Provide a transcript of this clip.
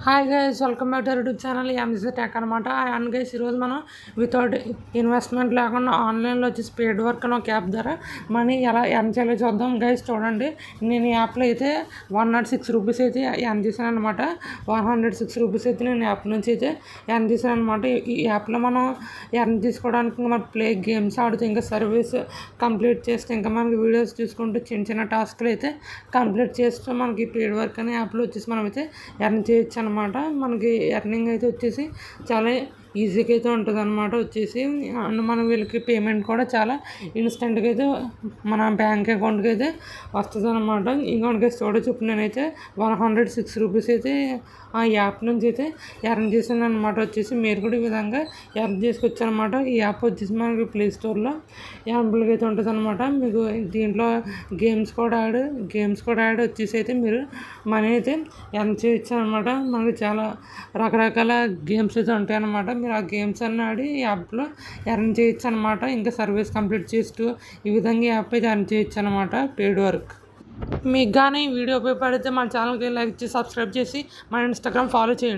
Hi guys, welcome back to YouTube channel MG tech అనమాట. And guys, ఈరోజు మనం without investment లేకుండా ఆన్లైన్లో వచ్చి స్పీడ్ వర్క్ అని ఒక యాప్ ద్వారా మనీ ఎలా ఎర్న్ చేయాలో చూద్దాం. గైస్ చూడండి, నేను ఈ యాప్లో అయితే 106 రూపీస్ అయితే ఎర్న్ చేశాను అనమాట. 106 రూపీస్ అయితే నేను యాప్ నుంచి అయితే ఎర్న్ చేశాను అనమాట. ఈ యాప్లో మనం ఎర్న్ చేసుకోవడానికి మన ప్లే గేమ్స్ ఆడుతూ ఇంకా సర్వీస్ కంప్లీట్ చేస్తే ఇంకా మనకి వీడియోస్ చూసుకుంటూ చిన్న చిన్న టాస్క్లు అయితే కంప్లీట్ చేస్తూ మనకి స్పీడ్ వర్క్ అనే యాప్లో వచ్చేసి మనం అయితే ఎర్న్ చేయొచ్చు అనమాట. మనకి ఎర్నింగ్ అయితే వచ్చేసి చాలా ఈజీగా అయితే ఉంటుంది అనమాట. వచ్చేసి అండ్ మనం వీళ్ళకి పేమెంట్ కూడా చాలా ఇన్స్టెంట్గా అయితే మన బ్యాంక్ అకౌంట్కి అయితే వస్తుంది అనమాట. ఇంకొకటి చూడొచ్చు, ఇప్పుడు నేనైతే 106 రూపీస్ అయితే ఆ యాప్ నుంచి అయితే ఎర్న్ చేశాను అనమాట. వచ్చేసి మీరు కూడా ఈ విధంగా ఎర్న్ చేసుకొచ్చు అనమాట. ఈ యాప్ వచ్చేసి మనకి ప్లే స్టోర్లో యాప్లకి అయితే ఉంటుంది అనమాట. మీకు దీంట్లో గేమ్స్ కూడా యాడ్ వచ్చేసి అయితే మీరు మనీ అయితే ఎర్న్ చేయొచ్చు అనమాట. మనకి చాలా రకరకాల గేమ్స్ అయితే ఉంటాయి అన్నమాట. మీరు ఆ గేమ్స్ అన్నీ ఆడి ఈ యాప్లో ఎర్న్ చేయొచ్చు అనమాట. ఇంకా సర్వీస్ కంప్లీట్ చేస్తూ ఈ విధంగా యాప్ అయితే ఎర్న్ చేయొచ్చు అనమాట, పెయిడ్ వర్క్. మీకు కానీ ఈ వీడియో ఉపయోగపడితే మన ఛానల్కి లైక్ చేసి సబ్స్క్రైబ్ చేసి మన ఇన్స్టాగ్రామ్ ఫాలో చేయండి.